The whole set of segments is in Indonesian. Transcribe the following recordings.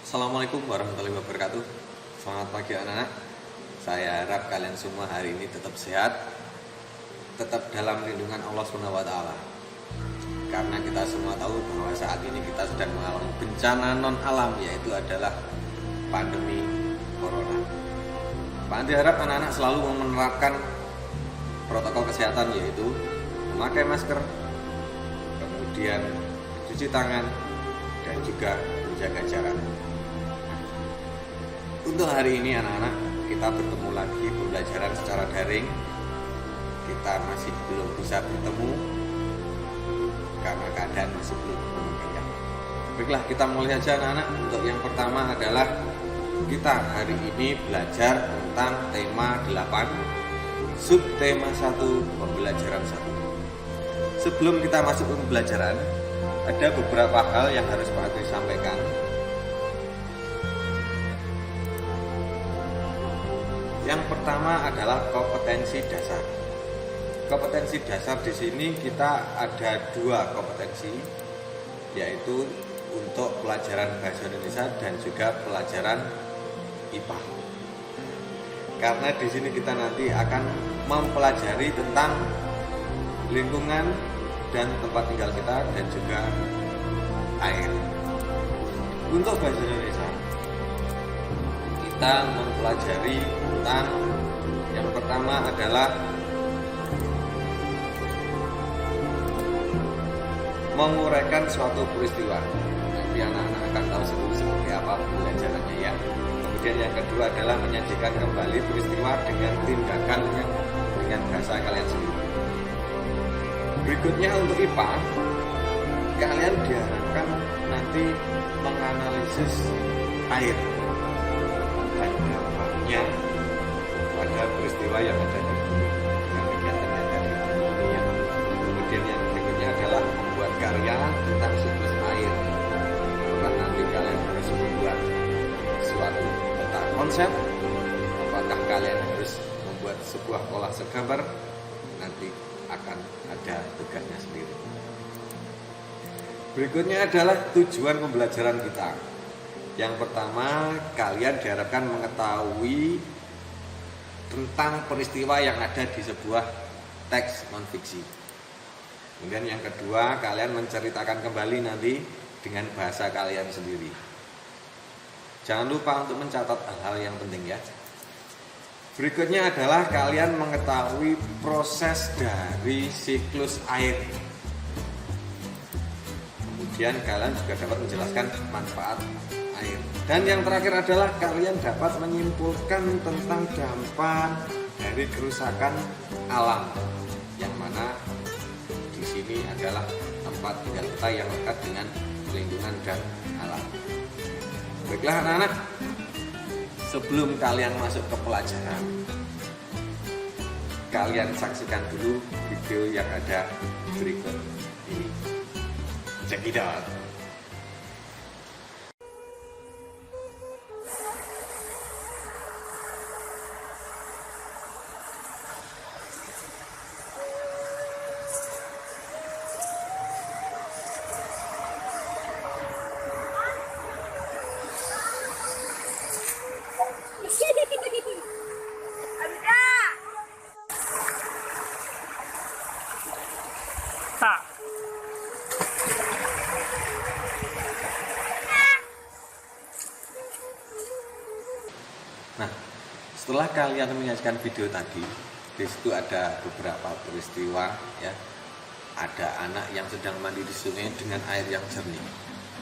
Assalamualaikum warahmatullahi wabarakatuh. Selamat pagi anak-anak. Saya harap kalian semua hari ini tetap sehat, tetap dalam lindungan Allah SWT. Karena kita semua tahu bahwa saat ini kita sedang mengalami bencana non alam, yaitu adalah pandemi corona. Pak Andi harap anak-anak selalu menerapkan protokol kesehatan, yaitu memakai masker, kemudian cuci tangan, dan juga menjaga jarak. Untuk hari ini anak-anak, kita bertemu lagi pembelajaran secara daring. Kita masih belum bisa bertemu karena keadaan masih belum memungkinkan. Baiklah, kita mulai aja anak-anak. Untuk yang pertama adalah kita hari ini belajar tentang tema 8, subtema 1, pembelajaran 1. Sebelum kita masuk ke pembelajaran, ada beberapa hal yang harus Pak Adri sampaikan. Yang pertama adalah kompetensi dasar. Kompetensi dasar di sini kita ada 2 kompetensi, yaitu untuk pelajaran bahasa Indonesia dan juga pelajaran IPA. Karena di sini kita nanti akan mempelajari tentang lingkungan dan tempat tinggal kita dan juga air. Untuk bahasa Indonesia, kita mempelajari tentang yang pertama adalah menguraikan suatu peristiwa. Nanti anak-anak akan tahu seperti apa pembelajarannya ya. Kemudian yang kedua adalah menyajikan kembali peristiwa dengan tindakan yang dengan bahasa kalian sendiri. Berikutnya untuk IPA, kalian diharapkan nanti menganalisis air dan dampaknya pada peristiwa yang ada di bumi dengan kegiatan yang ada di bumi ya. Kemudian yang berikutnya adalah membuat karya tentang siklus air. Karena nanti kalian harus membuat suatu peta konsep. Apakah kalian harus membuat sebuah kolase gambar? Nanti akan ada tugasnya sendiri. Berikutnya adalah tujuan pembelajaran kita. Yang pertama, kalian diharapkan mengetahui tentang peristiwa yang ada di sebuah teks non-fiksi. Kemudian yang kedua, kalian menceritakan kembali nanti dengan bahasa kalian sendiri. Jangan lupa untuk mencatat hal-hal yang penting ya. Berikutnya adalah kalian mengetahui proses dari siklus air. Kemudian kalian juga dapat menjelaskan manfaat air. Dan yang terakhir adalah kalian dapat menyimpulkan tentang dampak dari kerusakan alam, yang mana di sini adalah tempat tinggal kita yang dekat dengan lingkungan dan alam. Baiklah anak-anak, sebelum kalian masuk ke pelajaran, kalian saksikan dulu video yang ada berikut ini. Check it out. Tak. Nah, setelah kalian menyaksikan video tadi, di situ ada beberapa peristiwa ya. Ada anak yang sedang mandi di sungai dengan air yang jernih.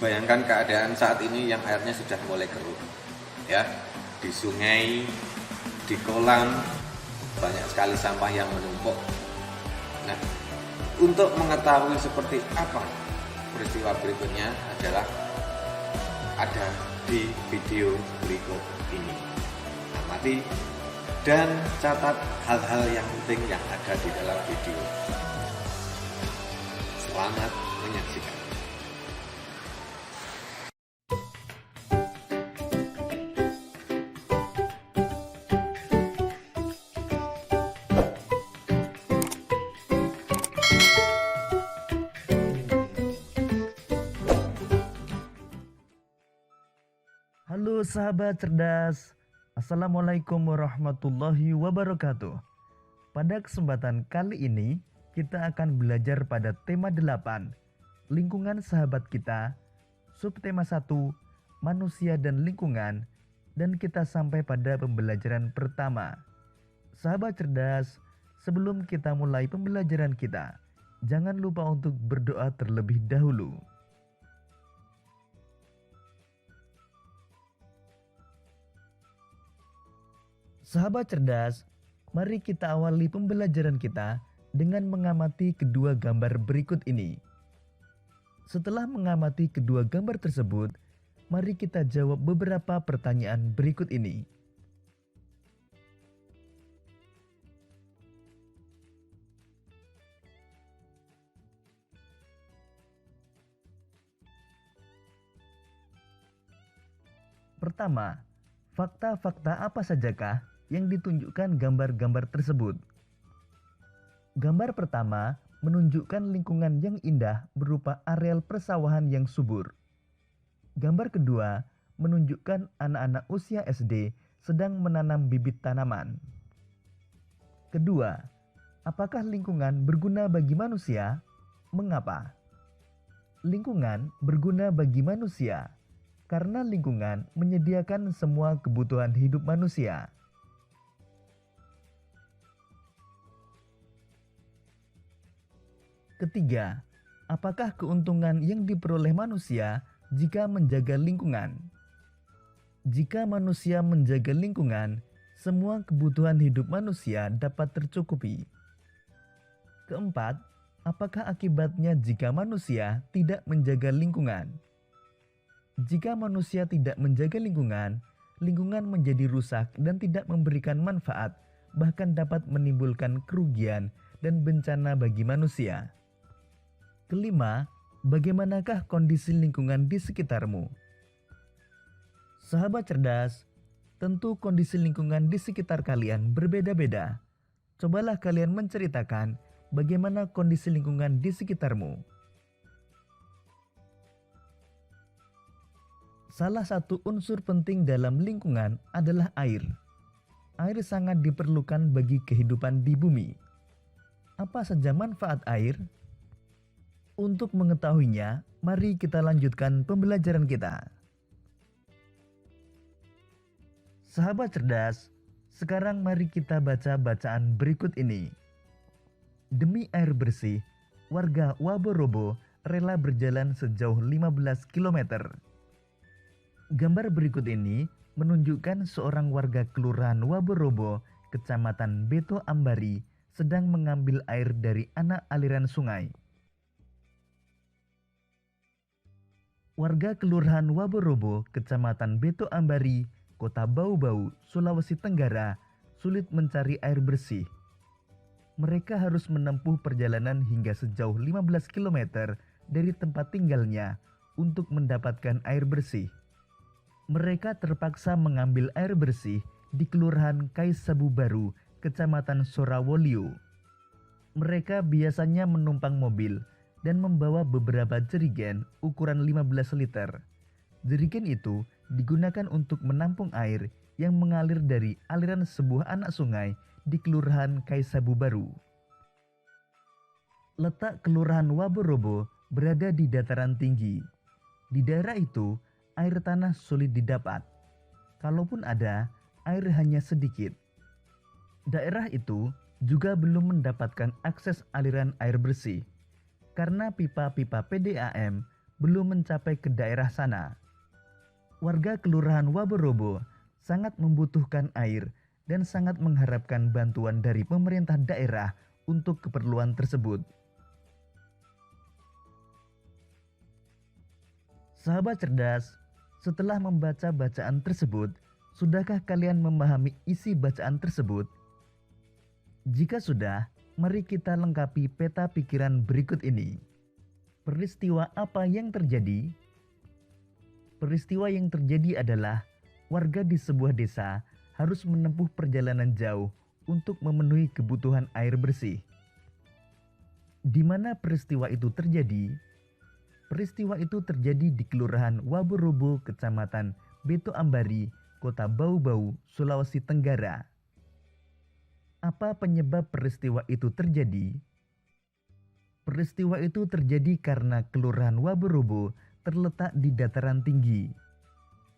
Bayangkan keadaan saat ini yang airnya sudah mulai keruh. Ya, di sungai, di kolam banyak sekali sampah yang menumpuk. Nah, untuk mengetahui seperti apa peristiwa berikutnya adalah ada di video berikut ini. Amati dan catat hal-hal yang penting yang ada di dalam video. Selamat menyaksikan. Halo sahabat cerdas, Assalamualaikum warahmatullahi wabarakatuh. Pada kesempatan kali ini, kita akan belajar pada tema 8, lingkungan sahabat kita, subtema 1, manusia dan lingkungan, dan kita sampai pada pembelajaran pertama. Sahabat cerdas, sebelum kita mulai pembelajaran kita, jangan lupa untuk berdoa terlebih dahulu. Sahabat cerdas, mari kita awali pembelajaran kita dengan mengamati kedua gambar berikut ini. Setelah mengamati kedua gambar tersebut, mari kita jawab beberapa pertanyaan berikut ini. Pertama, fakta-fakta apa sajakah yang ditunjukkan gambar-gambar tersebut? Gambar pertama menunjukkan lingkungan yang indah berupa areal persawahan yang subur. Gambar kedua menunjukkan anak-anak usia SD sedang menanam bibit tanaman. Kedua, apakah lingkungan berguna bagi manusia? Mengapa? Lingkungan berguna bagi manusia karena lingkungan menyediakan semua kebutuhan hidup manusia. Ketiga, apakah keuntungan yang diperoleh manusia jika menjaga lingkungan? Jika manusia menjaga lingkungan, semua kebutuhan hidup manusia dapat tercukupi. Keempat, apakah akibatnya jika manusia tidak menjaga lingkungan? Jika manusia tidak menjaga lingkungan, lingkungan menjadi rusak dan tidak memberikan manfaat, bahkan dapat menimbulkan kerugian dan bencana bagi manusia. Kelima, bagaimanakah kondisi lingkungan di sekitarmu? Sahabat cerdas, tentu kondisi lingkungan di sekitar kalian berbeda-beda. Cobalah kalian menceritakan bagaimana kondisi lingkungan di sekitarmu. Salah satu unsur penting dalam lingkungan adalah air. Air sangat diperlukan bagi kehidupan di bumi. Apa saja manfaat air? Untuk mengetahuinya, mari kita lanjutkan pembelajaran kita. Sahabat cerdas, sekarang mari kita baca bacaan berikut ini. Demi air bersih, warga Waborobo rela berjalan sejauh 15 km. Gambar berikut ini menunjukkan seorang warga Kelurahan Waborobo, Kecamatan Beto Ambari, sedang mengambil air dari anak aliran sungai. Warga Kelurahan Waborobo, Kecamatan Beto Ambari, Kota Bau-Bau, Sulawesi Tenggara, sulit mencari air bersih. Mereka harus menempuh perjalanan hingga sejauh 15 km dari tempat tinggalnya untuk mendapatkan air bersih. Mereka terpaksa mengambil air bersih di Kelurahan Kaisabu Baru, Kecamatan Sorawolio. Mereka biasanya menumpang mobil dan membawa beberapa jerigen ukuran 15 liter. Jerigen itu digunakan untuk menampung air yang mengalir dari aliran sebuah anak sungai di Kelurahan Kaisabu Baru. Letak Kelurahan Waborobo berada di dataran tinggi. Di daerah itu, air tanah sulit didapat. Kalaupun ada, air hanya sedikit. Daerah itu juga belum mendapatkan akses aliran air bersih karena pipa-pipa PDAM belum mencapai ke daerah sana. Warga Kelurahan Waborobo sangat membutuhkan air dan sangat mengharapkan bantuan dari pemerintah daerah untuk keperluan tersebut. Sahabat cerdas, setelah membaca bacaan tersebut, sudahkah kalian memahami isi bacaan tersebut? Jika sudah, mari kita lengkapi peta pikiran berikut ini. Peristiwa apa yang terjadi? Peristiwa yang terjadi adalah warga di sebuah desa harus menempuh perjalanan jauh untuk memenuhi kebutuhan air bersih. Di mana peristiwa itu terjadi? Peristiwa itu terjadi di Kelurahan Waborobo, Kecamatan Beto Ambari, Kota Bau-Bau, Sulawesi Tenggara. Apa penyebab peristiwa itu terjadi? Peristiwa itu terjadi karena Kelurahan Waborobo terletak di dataran tinggi.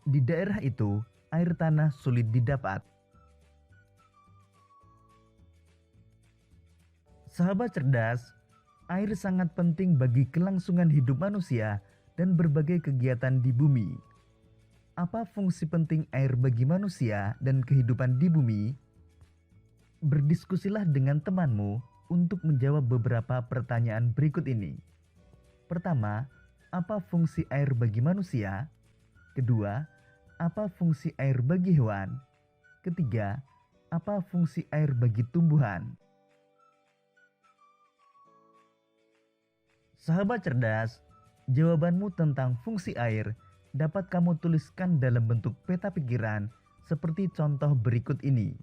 Di daerah itu, air tanah sulit didapat. Sahabat cerdas, air sangat penting bagi kelangsungan hidup manusia dan berbagai kegiatan di bumi. Apa fungsi penting air bagi manusia dan kehidupan di bumi? Berdiskusilah dengan temanmu untuk menjawab beberapa pertanyaan berikut ini. Pertama, apa fungsi air bagi manusia? Kedua, apa fungsi air bagi hewan? Ketiga, apa fungsi air bagi tumbuhan? Sahabat cerdas, jawabanmu tentang fungsi air dapat kamu tuliskan dalam bentuk peta pikiran seperti contoh berikut ini.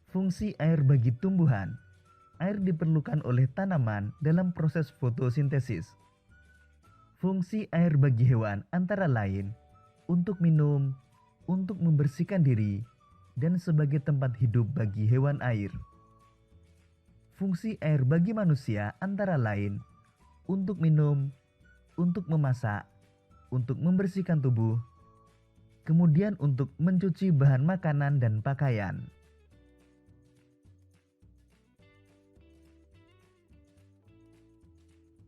Fungsi air bagi tumbuhan. Air diperlukan oleh tanaman dalam proses fotosintesis. Fungsi air bagi hewan antara lain untuk minum, untuk membersihkan diri, dan sebagai tempat hidup bagi hewan air. Fungsi air bagi manusia antara lain untuk minum, untuk memasak, untuk membersihkan tubuh, kemudian untuk mencuci bahan makanan dan pakaian.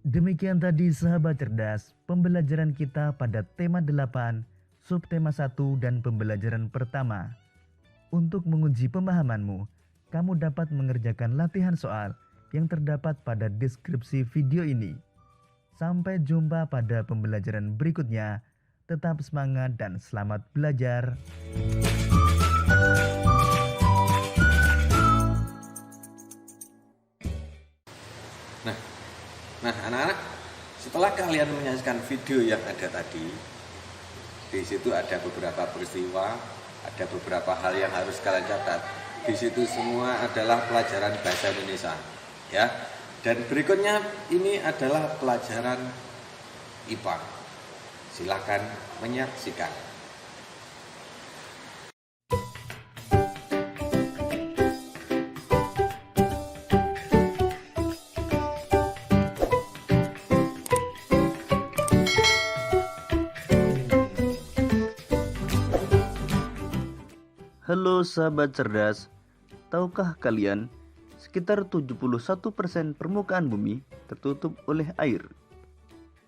Demikian tadi sahabat cerdas, pembelajaran kita pada tema 8, subtema 1 dan pembelajaran pertama. Untuk menguji pemahamanmu, kamu dapat mengerjakan latihan soal yang terdapat pada deskripsi video ini. Sampai jumpa pada pembelajaran berikutnya. Tetap semangat dan selamat belajar. Nah, anak-anak, setelah kalian menyaksikan video yang ada tadi, di situ ada beberapa peristiwa, ada beberapa hal yang harus kalian catat. Di situ semua adalah pelajaran bahasa Indonesia, ya. Dan berikutnya ini adalah pelajaran IPA. Silakan menyaksikan. Halo sahabat cerdas, tahukah kalian sekitar 71% permukaan bumi tertutup oleh air.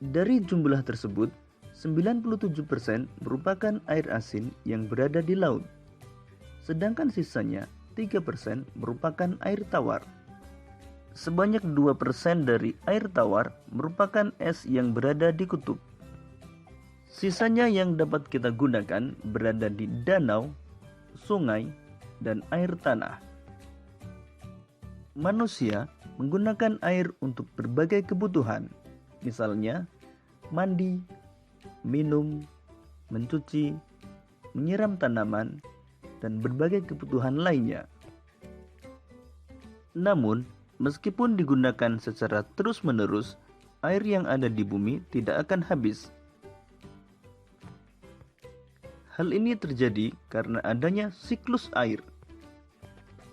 Dari jumlah tersebut, 97% merupakan air asin yang berada di laut. Sedangkan sisanya 3% merupakan air tawar. Sebanyak 2% dari air tawar merupakan es yang berada di kutub. Sisanya yang dapat kita gunakan berada di danau, sungai, dan air tanah. Manusia menggunakan air untuk berbagai kebutuhan, misalnya mandi, minum, mencuci, menyiram tanaman, dan berbagai kebutuhan lainnya. Namun, meskipun digunakan secara terus-menerus, air yang ada di bumi tidak akan habis. Hal ini terjadi karena adanya siklus air.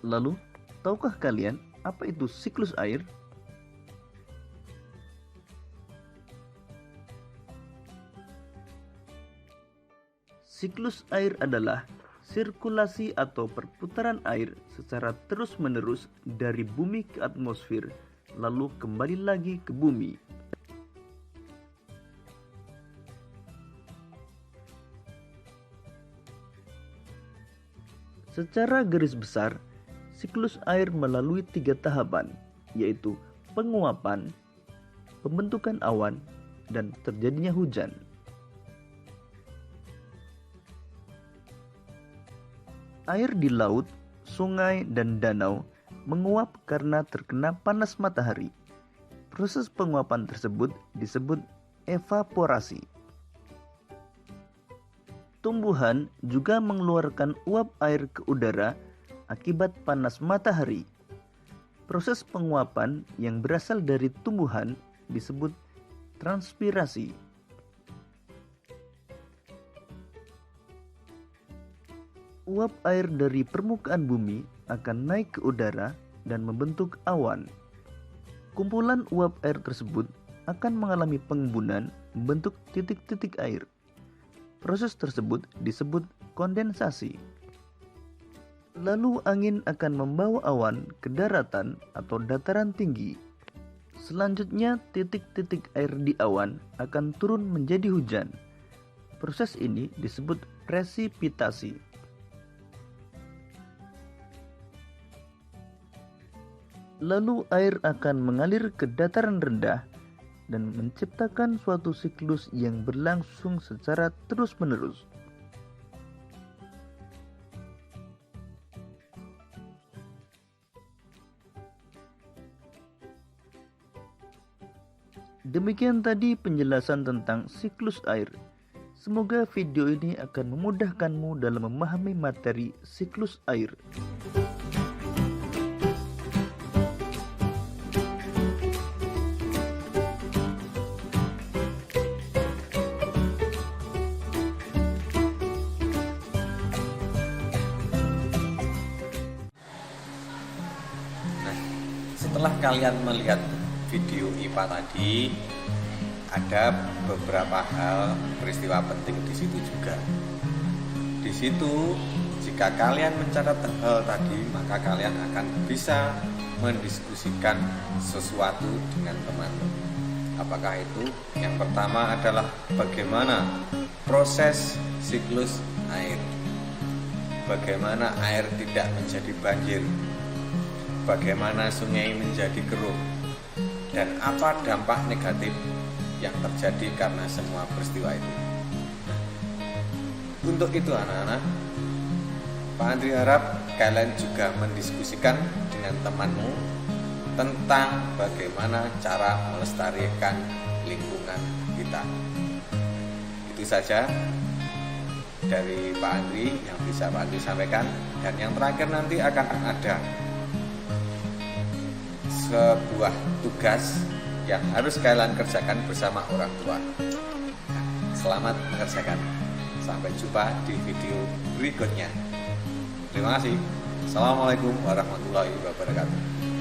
Lalu, tahukah kalian apa itu siklus air? Siklus air adalah sirkulasi atau perputaran air secara terus-menerus dari bumi ke atmosfer, lalu kembali lagi ke bumi. Secara garis besar, siklus air melalui 3 tahapan, yaitu penguapan, pembentukan awan, dan terjadinya hujan. Air di laut, sungai, dan danau menguap karena terkena panas matahari. Proses penguapan tersebut disebut evaporasi. Tumbuhan juga mengeluarkan uap air ke udara akibat panas matahari. Proses penguapan yang berasal dari tumbuhan disebut transpirasi. Uap air dari permukaan bumi akan naik ke udara dan membentuk awan. Kumpulan uap air tersebut akan mengalami pengembunan membentuk titik-titik air. Proses tersebut disebut kondensasi. Lalu angin akan membawa awan ke daratan atau dataran tinggi. Selanjutnya titik-titik air di awan akan turun menjadi hujan. Proses ini disebut presipitasi. Lalu air akan mengalir ke dataran rendah dan menciptakan suatu siklus yang berlangsung secara terus-menerus. Demikian tadi penjelasan tentang siklus air. Semoga video ini akan memudahkanmu dalam memahami materi siklus air. Setelah kalian melihat video IPA tadi, ada beberapa hal peristiwa penting di situ juga. Di situ, jika kalian mencatat hal tadi, maka kalian akan bisa mendiskusikan sesuatu dengan teman. Apakah itu? Yang pertama adalah bagaimana proses siklus air. Bagaimana air tidak menjadi banjir. Bagaimana sungai menjadi keruh. Dan apa dampak negatif yang terjadi karena semua peristiwa itu. Untuk itu anak-anak, Pak Andri harap kalian juga mendiskusikan dengan temanmu tentang bagaimana cara melestarikan lingkungan kita. Itu saja dari Pak Andri yang bisa Pak Andri sampaikan. Dan yang terakhir nanti akan ada sebuah tugas yang harus kalian kerjakan bersama orang tua. Selamat mengerjakan. Sampai jumpa di video berikutnya. Terima kasih. Assalamualaikum warahmatullahi wabarakatuh.